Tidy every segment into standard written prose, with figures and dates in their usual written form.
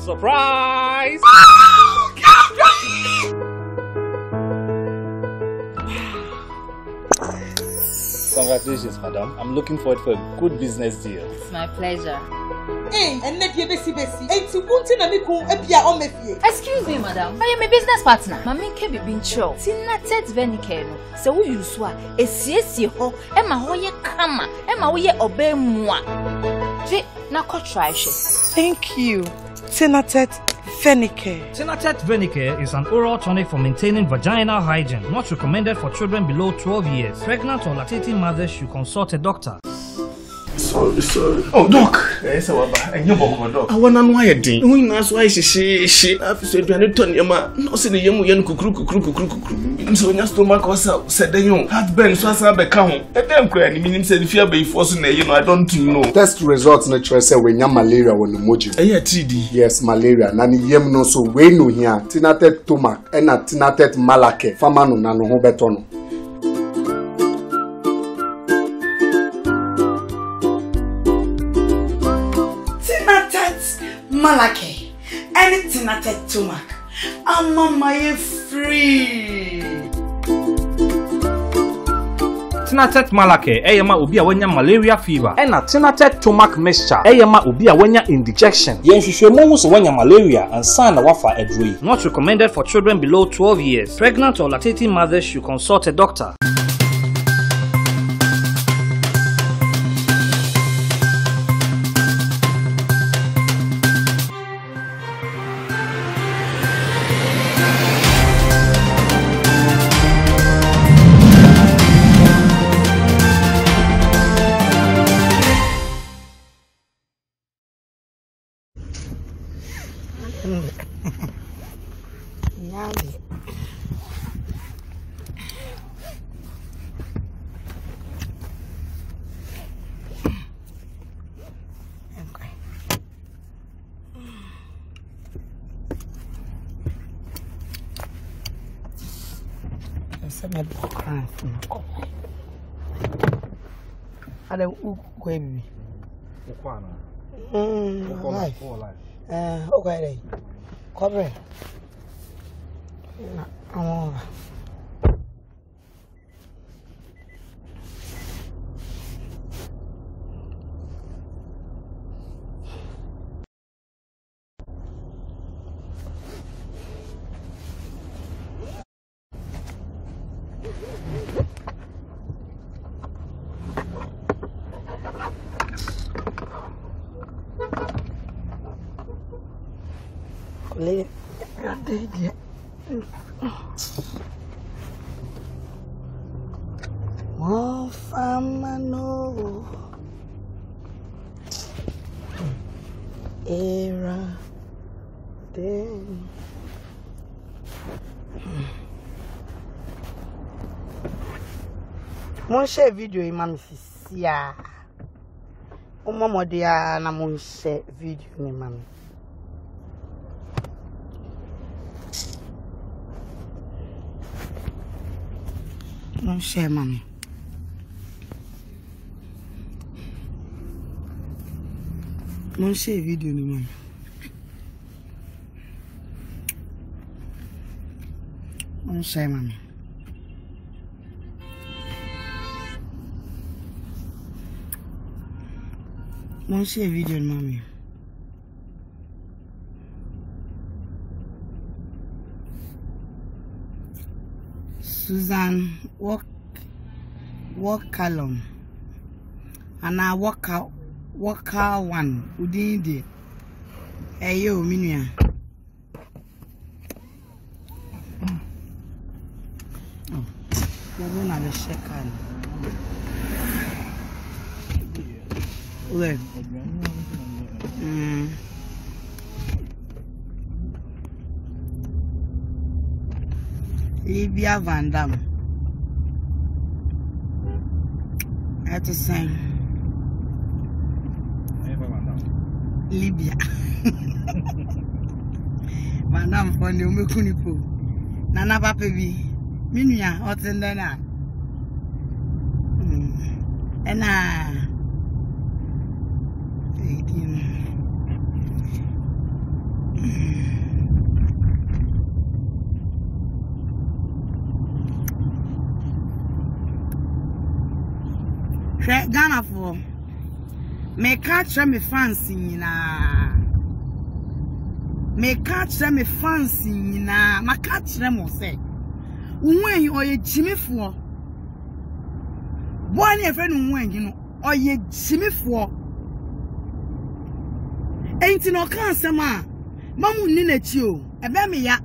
Surprise! Congratulations, madam. I'm looking forward for a good business deal. It's my pleasure. Hey, and let you be. Excuse me, madam. I am a business partner. Mami kebi bincho. Tinatet venikeno. Se wo yuswa esiesie ho e ma ho ye kama e ma wo ye obe mua. Je na ko try she. Thank you. Tinatet Venicare. Tinatet Venicare is an oral tonic for maintaining vaginal hygiene. Not recommended for children below 12 years. Pregnant or lactating mothers should consult a doctor. Sorry. Oh, doc. Yes, and you doc. I want to know why you did. We know why she. I've said, you need to yama. No, say the young kukru. So your stomach was out. Said the young. Heartburn, so I become. That damn crying. Meaning, said if you be forcing, I don't know. Test results natural say when you malaria when the moji. Yeah, TD. Yes, malaria. Nani yem no so we no here. Tinatet tomac and a tinatet malake. Fama no nano ho betono. Malake, anything at a tomac. I'm on my free. Tinatet Malake, Eyama Ubia Wenya malaria fever, and a Tinatet Tomac mixture, Eyama Ubia Wenya indigestion. Yen Shushomus Wenya malaria and Sana Wafa Edri. Not recommended for children below 12 years. Pregnant or lactating mothers should consult a doctor. Ada ukwebi. Ukwana. Life. Okay. Cover. Na Lady, oh, famano, era, then. Mon share video imam sisia. O mama dia na mon share video ni mami. Mon share mami. Mon share video ni mami. Mon share mami. Mon share video ni mami. Susan walk alone. And I walk out one udin de yo minua oh we're gonna check on well Libya Van Dam at the same Libya Madam for the Mekunipo Nana Papi Minia Otendana and Ghana for me catch me fancy na me catch me fancy na ma catch them say when oye Jimmy for one your friend when you know oye Jimmy for ain't no can sama mamu ni na chi o ebe me ya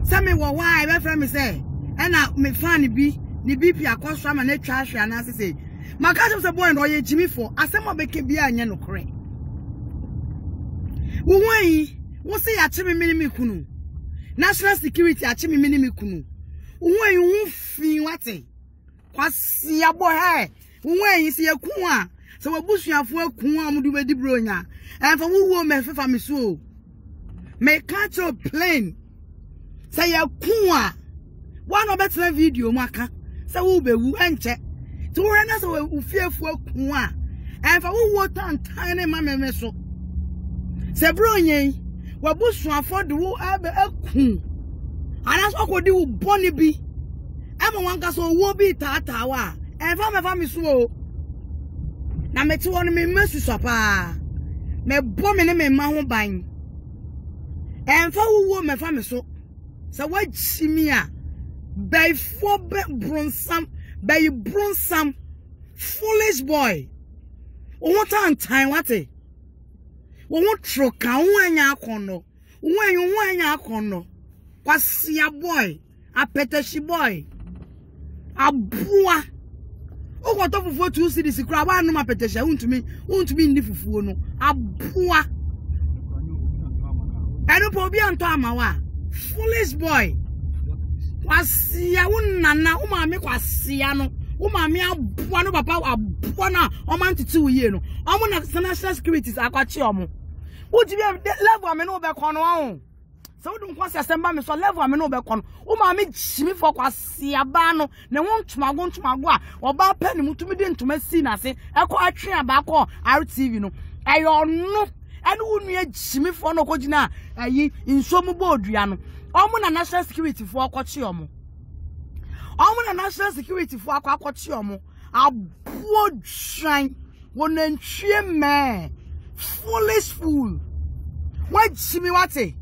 say me wo why be friend me say na me fan bi ni BP akoswa ma na twa hwe ana say maka say boy no ye Jimmy for asema beke bia anya no kore wo wan wo say ya chimi mini kunu national security a chimi mini kunu wo wan wo fi wate kwasi abo he wo wan si eku a se wabusuafo eku a mudu bedi bronya enfa wo me fefa me so me catch a plane say eku a one better video maka say wo be wu enche to we na say wo fiefo eku a enfa wo tan ne mameme so se bronya wabusuafo de wo abe eku anas okodi wo boni bi ema wanka so wo bi tata wa enfa me fa me so na me ti won me mesu so pa me bo me ne me ma ho ban enfa wo me fa me so se wa chimi a by for bronsam by bronsam foolish boy o tan time wate wo tro kan wanya akono wanya akono kwasia boy apetashi boy abua o ko to fufu 2 cedis kura ba no apetashi untumi ndi fufu no abua eno po bi anto amawa foolish boy kwasia wonnana o ma me kwasia no o ma me abua no papa abua na o man tete uye no o mo na national security akwachi o mo wo di level ame no be kono ho so do nkwase asemba me so level ame no be kono wo ma me jimi fo kwase aba no ne wontumago a oba pa ne mutumi de ntuma si na se ekọ atwe aba ko RTV no eyo no ene wo nua jimi fo no ko gina ayi nsomu bodua no omo na national security fo akọchi omo na national security fo akọchi omo abuo dwan wonantwie me foolish fool. What Jimmy wate?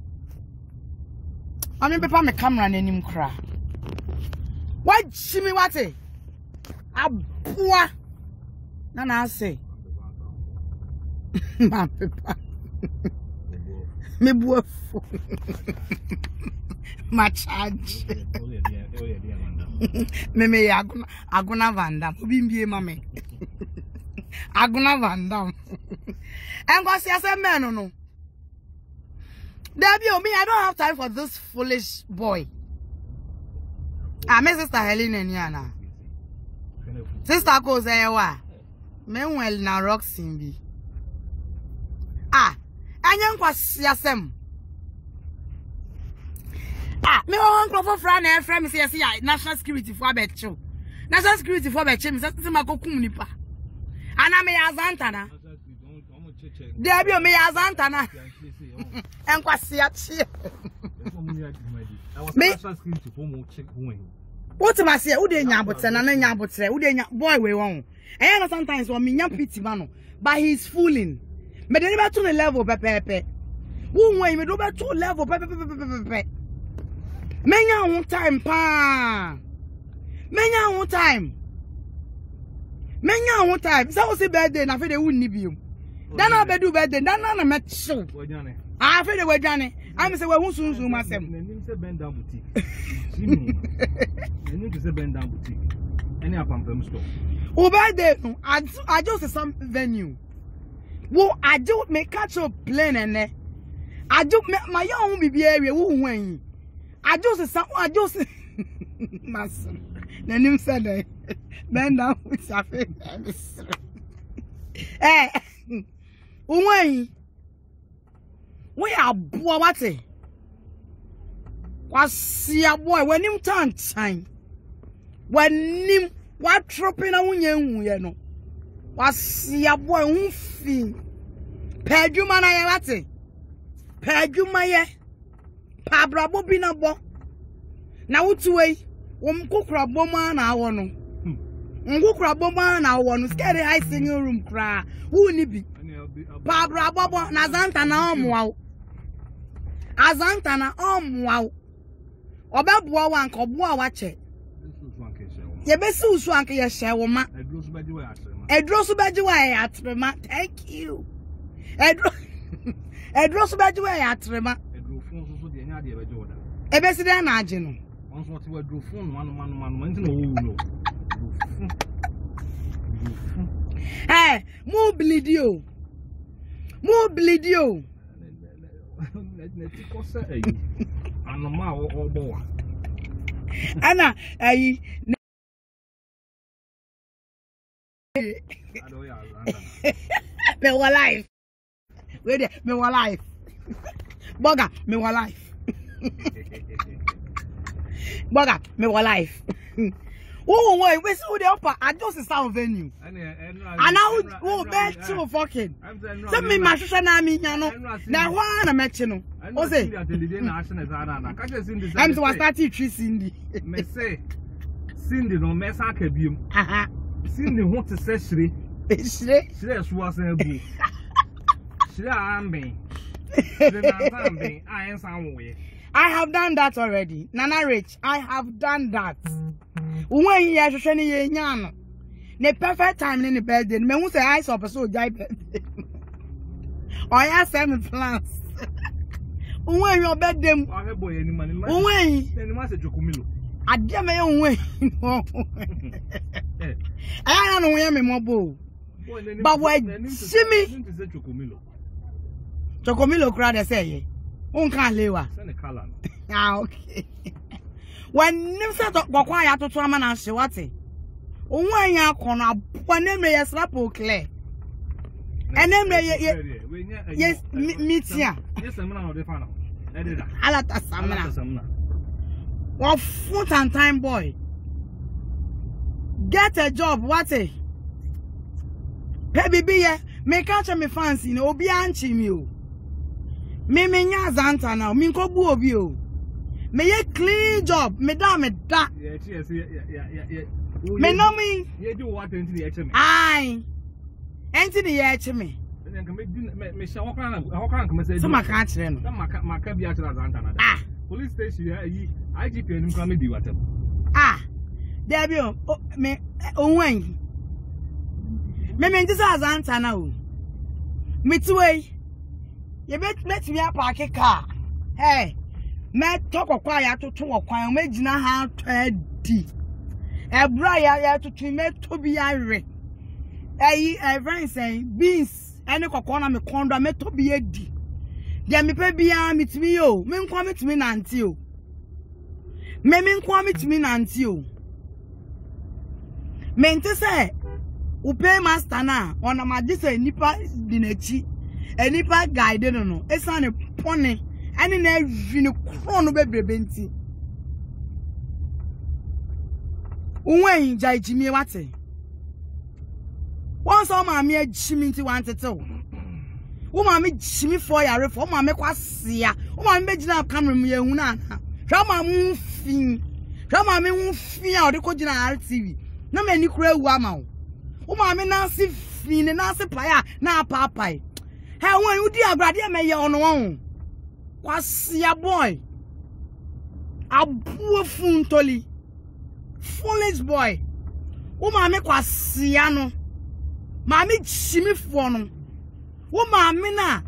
I mean, paper my camera nanim cry. What Jimmy wate? A boy. Nana say. My paper. Me boy. My charge. Me aguna vanda. Obimbi mame. Aguna vanda. And go see as a man no. Debbie, me, I don't have time for this foolish boy. My sister Helen and Yana. Sister goes there, meanwhile, now rocks in be. And young was yasem. Me uncle for friend and friend, see, national security for betchu. National security for betchu, Mr. Mako Kumnipa. And I may azantana. Debbie, me azantana. And quasi what am I say? Who didn't yabut and an yabut, who didn't boy we won't. I know sometimes when me young pity man, but he's fooling. But then about to the level, pepe. Who way me do about 2 level, pepe. Menya on time, pa. Menya on time. So was a birthday, and I feel they wouldn't be you. Then I'll be do birthday, then I met show. I feel the way Johnny. I'm say well, who's soon myself. Bend down boutique. You to say bend down boutique. Any up on store. Oh, by there, I just some venue. Well, I do make catch up plane and I do my young baby area. Who when I just some I just my son. The name said bend down with a face. When we are boy what see a boy when him turn time when him what dropping a young you know was see a boy who feel Pedro man I what Pedjumaye. Pabrabo binabo. Na utuwe. Kukra boma na awonu. Kukra boma na awonu. Scary high singing room cry. Who nibi? Pabrabo na zanta na omwa. Azanta na omwa. Obebuwa wanka obuwa wache. Yebesi usu anke ye share wo ma. Edro so beji wa ya atrema. Thank you. Edro so beji wa ya atrema. Edro phone so de nya de beji oda. Ebesi de na age no. Once what we edro phone man no. Eh, mo bleed you. Mo bleed you. Neti ko se anoma obo. Ana ayi me wa life. Wait there, me wa life. Boga, me wa life. Boga, me wa life. Oh, wait, we see the upper. I just sound venue. And now, oh, back to fucking. Send me my sister, na me, no. Now, why am I matching? What's it? I'm so starting to Cindy. Me say, Cindy, no mess, I can be. Cindy, what to say, Shri? Shri was a boo. Shri, I'm being. I am some way. I have done that already. Nana Rich, I have done that. When you are showing you nyano, the perfect time in the birthday, me who say I saw so jai birthday. Or I send me plans. When your birthday, when I dear my own way. I don't know where me mobile. But when see me, Chocomilo crowd say, can't lewa. Ah, okay. When you set up Bokwaya to Traman and Shawati, when you are corner, when they may slap clear. And then, yes, meet here. Yes, I'm not the final. Alata Samana. What foot and time boy? Get a job, what a baby be me catch me fancy, no be anchi me. Me nya zanta now, me ko bu obi o. Me ye clean job, me da. Yes. Me no me. You do what into the HM. Aye. Enti the HM. Me shall come say. So my can't train. My can be at Zanta. Ah. Police station, IGP and comedy whatever. Ah. There be me when. Me this as Zanta now. Me two way. You bet me a park a car. Hey. Me talk of quiet to 2 o'clock. Me jina ha 20. Ebra ya to me to be irate. Friend say beans. Any kokona me kondo me to be edi. Dia me pe bia meet me yo. Me nkwa meet me nanti yo. Me nkwa meet me nanti yo. Me nte say upe master na ona ma dise nipa dinechi. Nipa guide no. Esa ne pone. Ani na vini krono bebrebe nti. Unwe inja jimi wate. Once all my mere jimi nti wanted to. Uma me jimi for yare for ma me kwasia. Uma me gina camera me ehunu na. Hwa ma mu fin. Hwa ma me hu fin a ode ko gina RTV. Na me ni kura ewu ama wo. Uma me na se fin na se paya na papai. He won udi agrade me ye ono won. Kwasia boy. Abu funtoli. Foolish boy. Uma me kwasia no. Mami chimi fo no. Wo mami na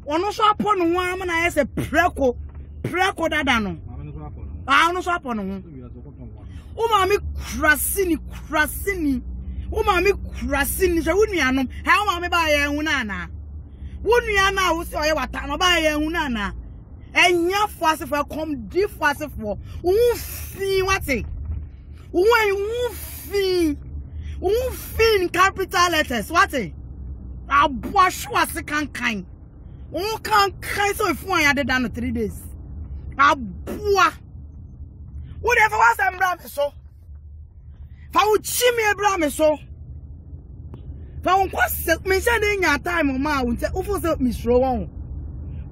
ono so apo no wan ma na yese preko dada no. Ah ono so apo no. Wo mami krasini. Wo mami krasini so wo nuanom. Ha wo mami ba ye hu na na. Wo nua na wo se oye wata no ba ye hu na na. Enya fo asefo kom di fo asefo. Wo fi wate. Wo fi in capital letters, what a wash was a can. Oh, can't so if one added down 3 days. A boa. Whatever was a bram so. How would she me a bram so? Found me sending your time on my own, say, Miss Rowan.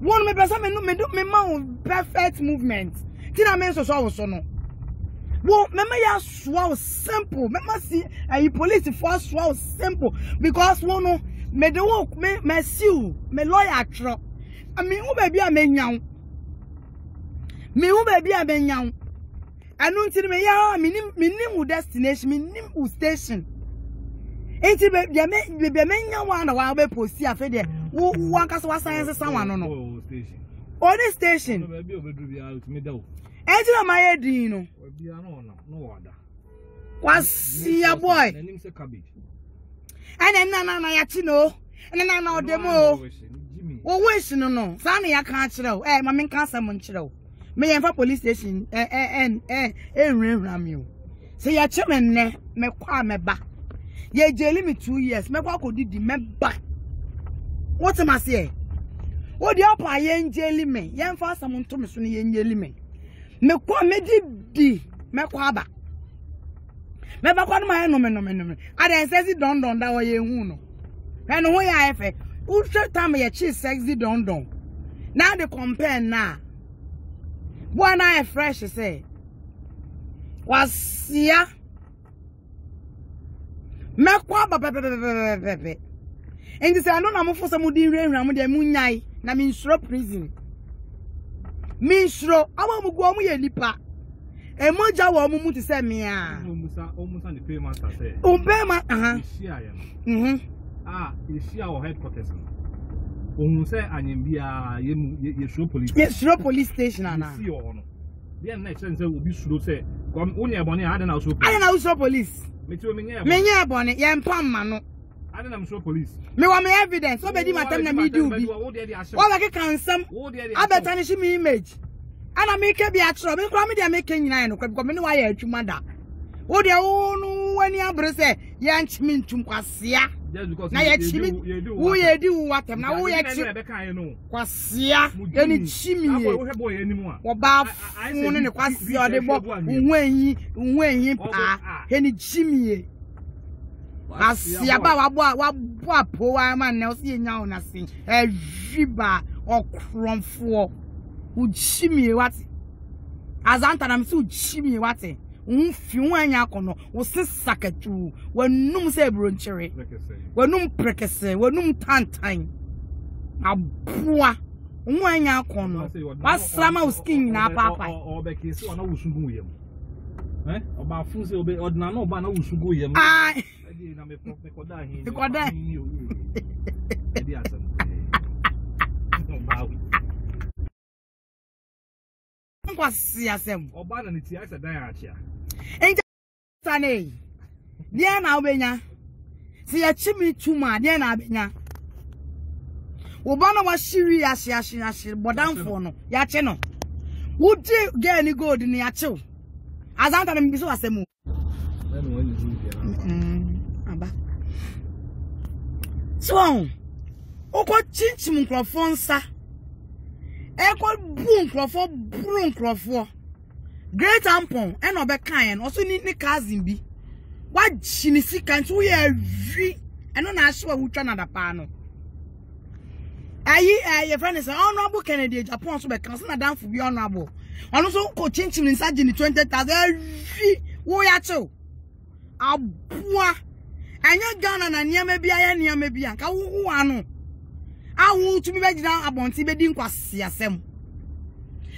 One me person me do me ma perfect movement. Tina me so no. Wo me ya so simple. Me ma see police for so simple because one no me the work me sue me lawyer tro. I mean who baby a me nyaw. Me who baby a me nyaw. Anu nti me ya me nim destination me nim station. Enti be me nyaw na wa be post afa de wo ankasa wa science someone no. Only station. No baby obedu bia ultime dawo. Enti na my din no. Bia no wada. Kwasi ya boy. Nanim se cabbage. Ene na ya chi no. Ene na odemo. Wo wish no. Sa na ya kan kire o. Ma me kan sam nkire o. Me yemfa police station enwura mi o. Se ya che me ne me kwa me ba. Ye jeli me 2 years. Me kwa kodidi me ba. What am I say? What the upper yen jelly me? Yen fast someone to me soon yen jelly me. Me kwa me di me kwa ba. Me ba kwa ma no. I then says it don that way yen no. And who ya efe? Who time ye cheese sexy don. Now they compare now. One eye fresh say. Was ya? Me kwa ba pepe. And this I don't know for some din rain ram de munyai na me nsro prison. Me nsro awa mu go mu ye nipa. E moja wo mu ti se me a. Omusa the payment say. O payment isia ya. Isia o headquarters. Ohun say anyem bia ye sro police. Ye sro police station ana. Isia o no. Bia na say obi sro say onye ebone ade na sro police. Ade na sro police. Me ti o menye ebone ye mpam ma no. I don't know police. Me want me evidence. So be di matem na me do bi. All like can some. I bet tarnish me image. And I make be atro. Me kwa me dey make nyina no because me no why adwuma da. Wo dey onu wani abre say ye nchimi ntum kwasea. Na ye chimi. Wo ye di wo watem na wo ye chi. Kwasea. Ye ni chimi ye. Wo ba funu ne kwasea de bo unwenyi pa. Ye ni chimi ye. Asiaba wa po wa man na osi nya ona sin eviba okromfo uchimi wati azanta na msi uchimi wati unfi wanya akono wo sisakatu wanum se bronchire wanum prekese wanum tantan aboa wanya akono wasama uskin na papa obekesi ona wusugu yem oba funse obe odna no oba na wusugu yem na me koda hin koda edi asem no bawi kwasi asem oba na nti asa dan achia enja tane dia na obenya si ya chimi tuma dia na abenya oba na wa shiri ashi bodanfo no ya che no wudi ge ni gold ni ya che azanta na mbiso asemu so oko chinchim nkrofo nsa eko bu nkrofo great ampon e no be kan no so ni cousin bi wa chini sika nti wo ye wi eno na ahwe wutwa na da pa no ayi your friend is honorable Kennedy Japan so be kan na danfo bi honorable ono so ko chinchim nsa gini 20,000 wi wo ya che abua anya Ghana na niam bia ya niam bia ka wo anu awu tumi be gina abonti be di nkwase asem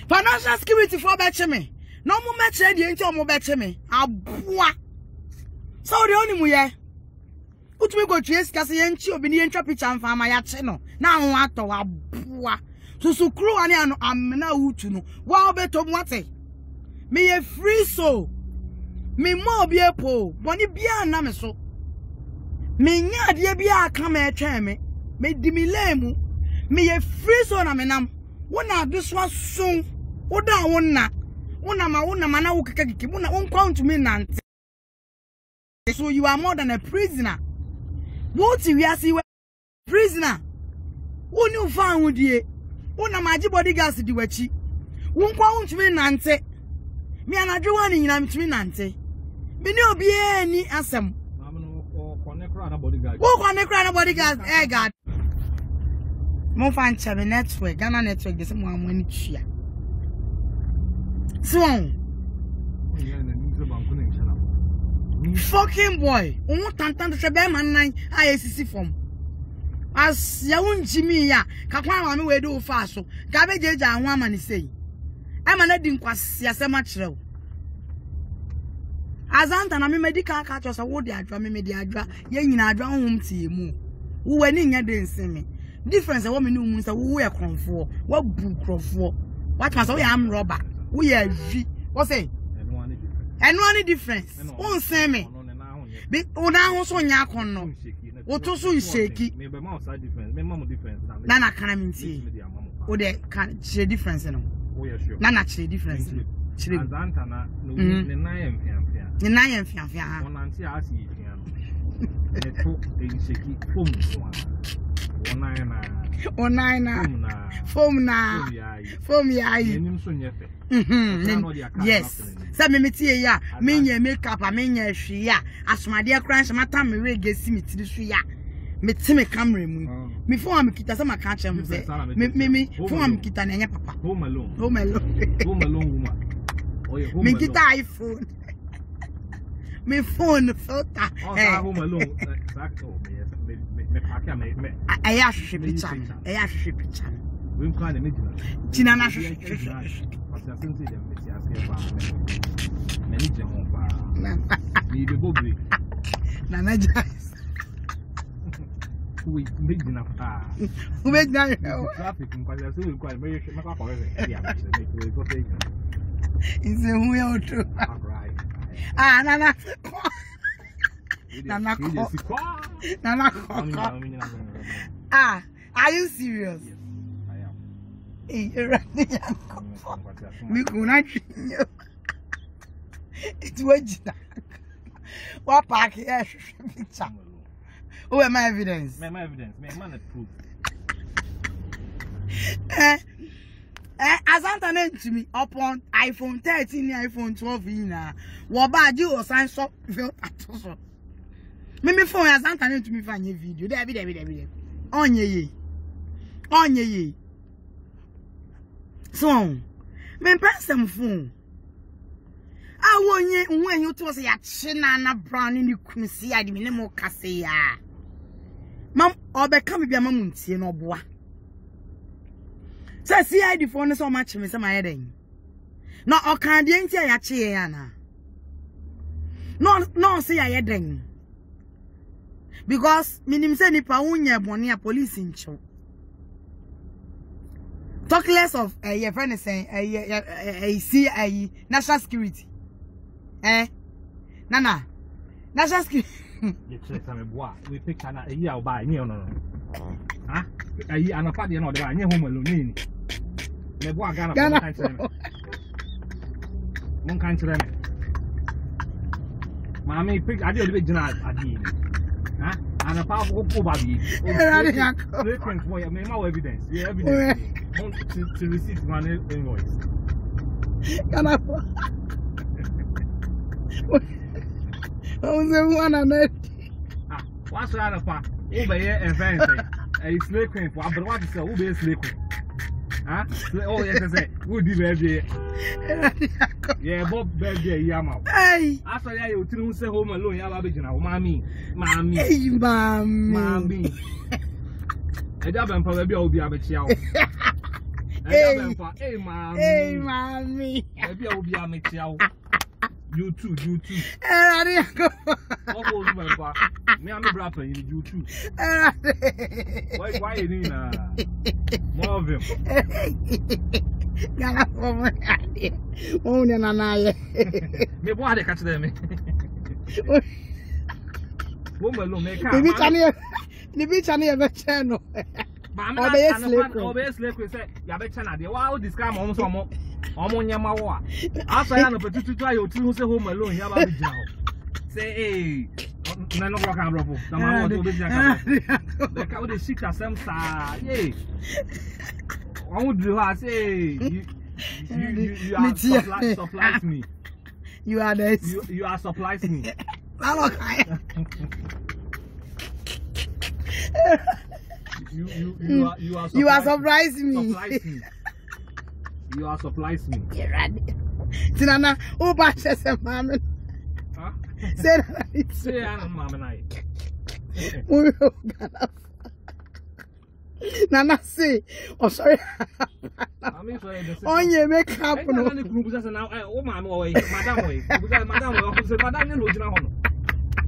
financial security for be cheme no mo me chere die nti o mo be cheme aboa so de oni mu ye utumi go tue sika se ye nchi obi ni ntwa picture mfa ma ya che no na ho ato aboa susu kru ani anu amna utu no wa obeto mu ate me ye free soul me mo obi epo boni bia na me so me nya de bia aka ma etwa me di mi lemu me ye free soul na me nam wona aduswa sun woda wona ma na wo kekeke wona won count me nante so you are more than a prisoner what we are see prisoner woni ufa ahudie wona maji bodyguards di wachi won count me nante me anadwe wani nyina mtumi nante me ne obi ani asem wo connect na bodyguard God Mo fan chebe network, Ghana network de se mo amani tua. So fucking boy, tantan to chebe man nine ISCC form. As ya Jimmy ya, kakwa ma me we do fa so. Ga be jeja anwa amani sei. E ma na di nkwase asema kire. Azanta na me medical ka cho so wo di adwa me di adwa ye nyina adwa honhom tie mu wo wani nya de nseme difference wo me no mu nsa wo ye konfo wo bu krofo what must we am rubber wo ye avi wo say eno ani difference wo nseme bi una ho so nya kon no wo to so sheki me be ma outside difference me ma mo difference na na kana minti wo de kan che difference no wo ye sure na na che difference chire Azanta na no ne na ye ni na ye mfiafia ha onanti asi yia no eto ensheki foam na enim so nyefe yes say me tie ya me nya makeup a me nya hwe ya asomade crunch mata me we gesi me tiri so ya me ti me camera mu me phone am kita say maka chem say me phone am kita na nya papa home alone woman me kita iPhone me phone filter home alone exactly me pack me aya hwe picture we plan me tina na hwe parce que sense dem me aske ba me ni je hon ba ni be bobri na na jazz we me dina pa we me dina traffic because so we quite me kwa kwa we ya me go take Inse hu ya otu. Right. Nana. Are you serious? Yes, I am. Hey, you're running. Me kuna chinyo. It's wajina. What park here? Picture. Who am I evidence? My evidence. My man proof. Azanta name to me upon iPhone 13 iPhone 12 na wo ba ji o san so filter so me phone Azanta name to me fa nye video David onye ye so me person phone awonye nwenye to so ya Naana Brown ni kunsi ade me ne mo kase ya mam obeka me bia mamuntie no boa. Say CID phone so much me say my head. No okan de ntia ya che ya na. No say ya den. Because minim say nipa unye bone a police ncho. Talk less of your friend saying see national security. Nana. National security. You check me boy. We picture na o ba ni no. Ah? Ayi anafa de na o de ba nye home alone ni. Me boy Ghana mon kan tire me. Mami pick ade o de be gina ade. Ah? Anafa ko ba bi. Reference for me ma evidence. You evidence. To receive one invoice. Ghana. What's the other part? Over here and fancy. A slave queen for what is who be slave queen? Huh? Oh, yes, I say, who did baby? Yeah, Bob baby, Yama. Hey, after that, you two say home alone, Yababijana, Mammy. Hey, Mammy. A dab and probably will be a bit young. Hey, Mammy. Hey, Mammy. Maybe I will be a bit young. You too. What goes my bar? Me and my brother, you too. Why you need more of him? Gana for me. Oh, Nana. Me boy, they catch them. Woman, no make up. The beach on the channel. Obviously, say, Yabachana, the wild discount almost Omonya mawa. After I know to try your two home alone, Yababijao. Say, hey, none of rock and roll. The man will be the cow the six as some star. Yay. I would do I say you are supplies me. You are this. You are supplies me. You are surprising me. You are surprising me. You're right. Tinana, who batches a mama? Say that. Say I'm mama. Nana say, oh sorry. On your makeup. No, oh mama, madam,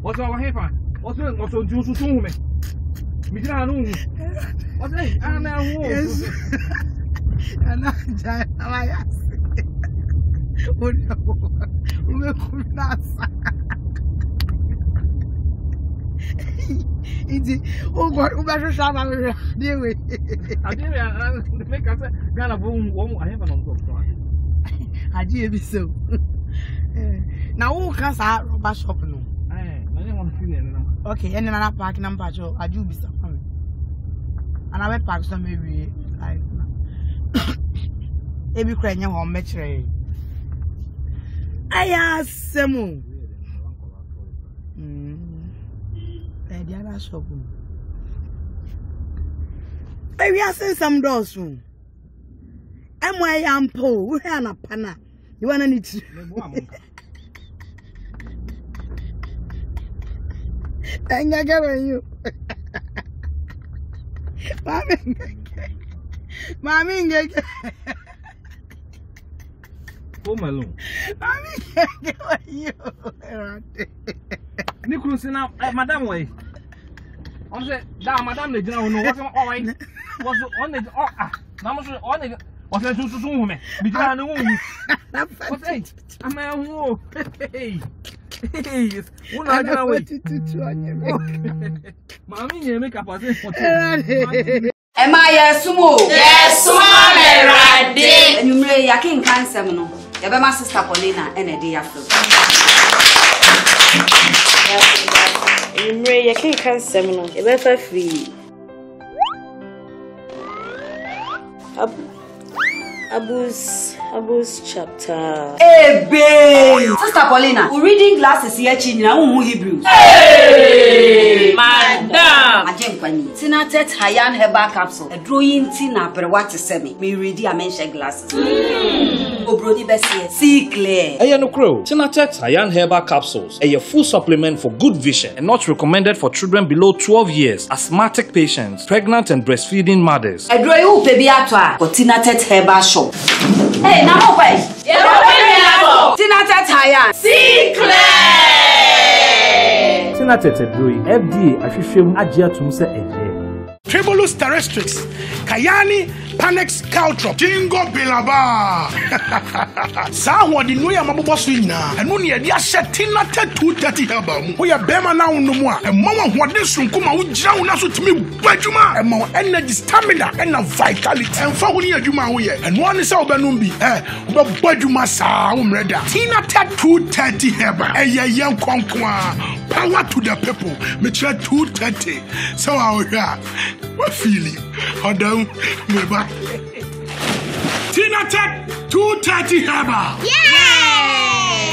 what's our hair? What's on juice to me? Midrano. What's it? I'm now. And I ask. Oh no, oh God, who better shop I deal with. I did make us Ghana boom. I have an uncle. I did be so. Now, who can I rob shop? No, okay, and then I park number. I do be some. And I will park some maybe like every crying your home metro. I asked Samu. The other shop. Maybe I say some doors soon. Am I am poor? We have a panna. You want to need to. Thank you. Mommy, oh my lord. You. Nicholas now, Madam Way. On the down, Madam, they don't know what's all right. Was on the on it. What's that to do me? Because what's it? I'm a woo. Hey, what are you waiting to Mommy, you make up a thing. Am I a sumo? Yes, Mama Radi. And you may a king cancer. You have my sister Paulina and a day after. You may a king cancer. You better free. Abus chapter. Hey, babe! Sister Paulina, we're reading glasses here in Hebrew. Hey, madam! Tinatet Hayan Herbal Capsule. A drawing Tina per what to send me. Me ready a mention glasses. Oh, Brody Bessie, see clear. Ayano Crow. Tinatet Hayan Herbal Capsules. A full supplement for good vision and not recommended for children below 12 years, asthmatic patients, pregnant and breastfeeding mothers. A drawing baby atwa for Tinatet Herbal Shop. Hey, now wait. Tinatet Hayan. See clear. Tinatet Brui. FDA Ashishim Ajia Tumse Eje. Tribulus terrestrix, Kayani, Panex Caltrop, Jingo Bilaba. Sawa di Nuya Mabosina, and Munia dia Shetina 230 Hebam. We are Bema now no more, and Mama what this from Kuma would drown us to me, Bajuma, and more energy, stamina, and vitality, and Fawunia Juma, and one is our Banumbi, but Bajuma Saum Reda. Tina 230 Heba, a young conqueror. Power to the people, Mitra 230. So our what feeling? How down me back? Tinatet 230 Herbal. Yeah!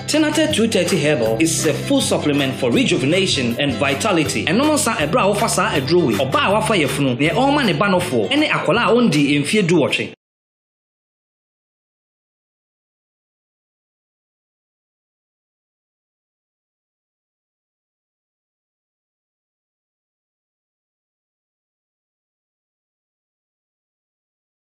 Tinatet 230 Herbal is a full supplement for rejuvenation and vitality. And no sa ebra ofasa edrowi. Oba wafa yefunu. Ne all man e banofo. Ene akola ondi emfie du watching.